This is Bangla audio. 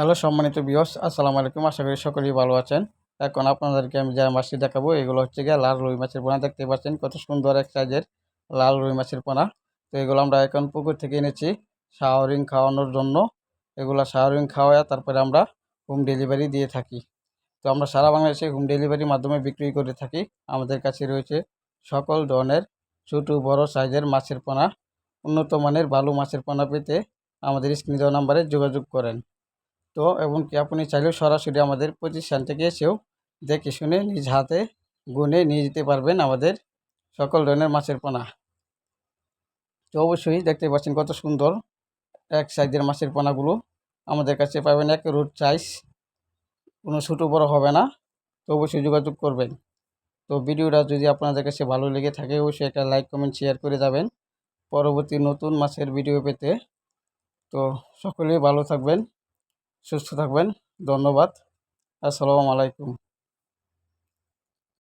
হ্যালো সম্মানিত ভিউয়ার্স, আসসালামু আলাইকুম। আশা করি সকলেই ভালো আছেন। এখন আপনাদেরকে আমি যে মাছটি দেখাবো এগুলো হচ্ছে গিয়ে লাল রুই মাছের পোনা। দেখতে পাচ্ছেন কত সুন্দর এক সাইজের লাল রুই মাছের পোনা। তো এগুলো আমরা এখন পুকুর থেকে এনেছি শাওয়ারিং খাওয়ানোর জন্য। এগুলো শাওয়ারিং খাওয়ায় তারপরে আমরা হোম ডেলিভারি দিয়ে থাকি। তো আমরা সারা বাংলাদেশে হোম ডেলিভারির মাধ্যমে বিক্রি করে থাকি। আমাদের কাছে রয়েছে সকল ধরনের ছোটো বড় সাইজের মাছের পোনা। উন্নত মানের ভালো মাছের পোনা পেতে আমাদের স্ক্রিনে দেওয়া নাম্বারে যোগাযোগ করেন। তো এবং কি আপনি চাইলেও সরাসরি আমাদের প্রতিষ্ঠান থেকে এসেও দেখে শুনে নিজ হাতে গুনে নিয়ে যেতে পারবেন আমাদের সকল ধরনের মাছের পোনা। তো অবশ্যই দেখতে পাচ্ছেন কত সুন্দর এক সাইজের মাছের পোনাগুলো আমাদের কাছে পাবেন এক রুট সাইজ, কোনো ছোটো বড় হবে না। তো অবশ্যই যোগাযোগ করবেন। তো ভিডিওটা যদি আপনাদের কাছে ভালো লেগে থাকে অবশ্যই একটা লাইক কমেন্ট শেয়ার করে যাবেন পরবর্তী নতুন মাছের ভিডিও পেতে। তো সকলেই ভালো থাকবেন, সুস্থ থাকবেন। ধন্যবাদ। আসসালামু আলাইকুম।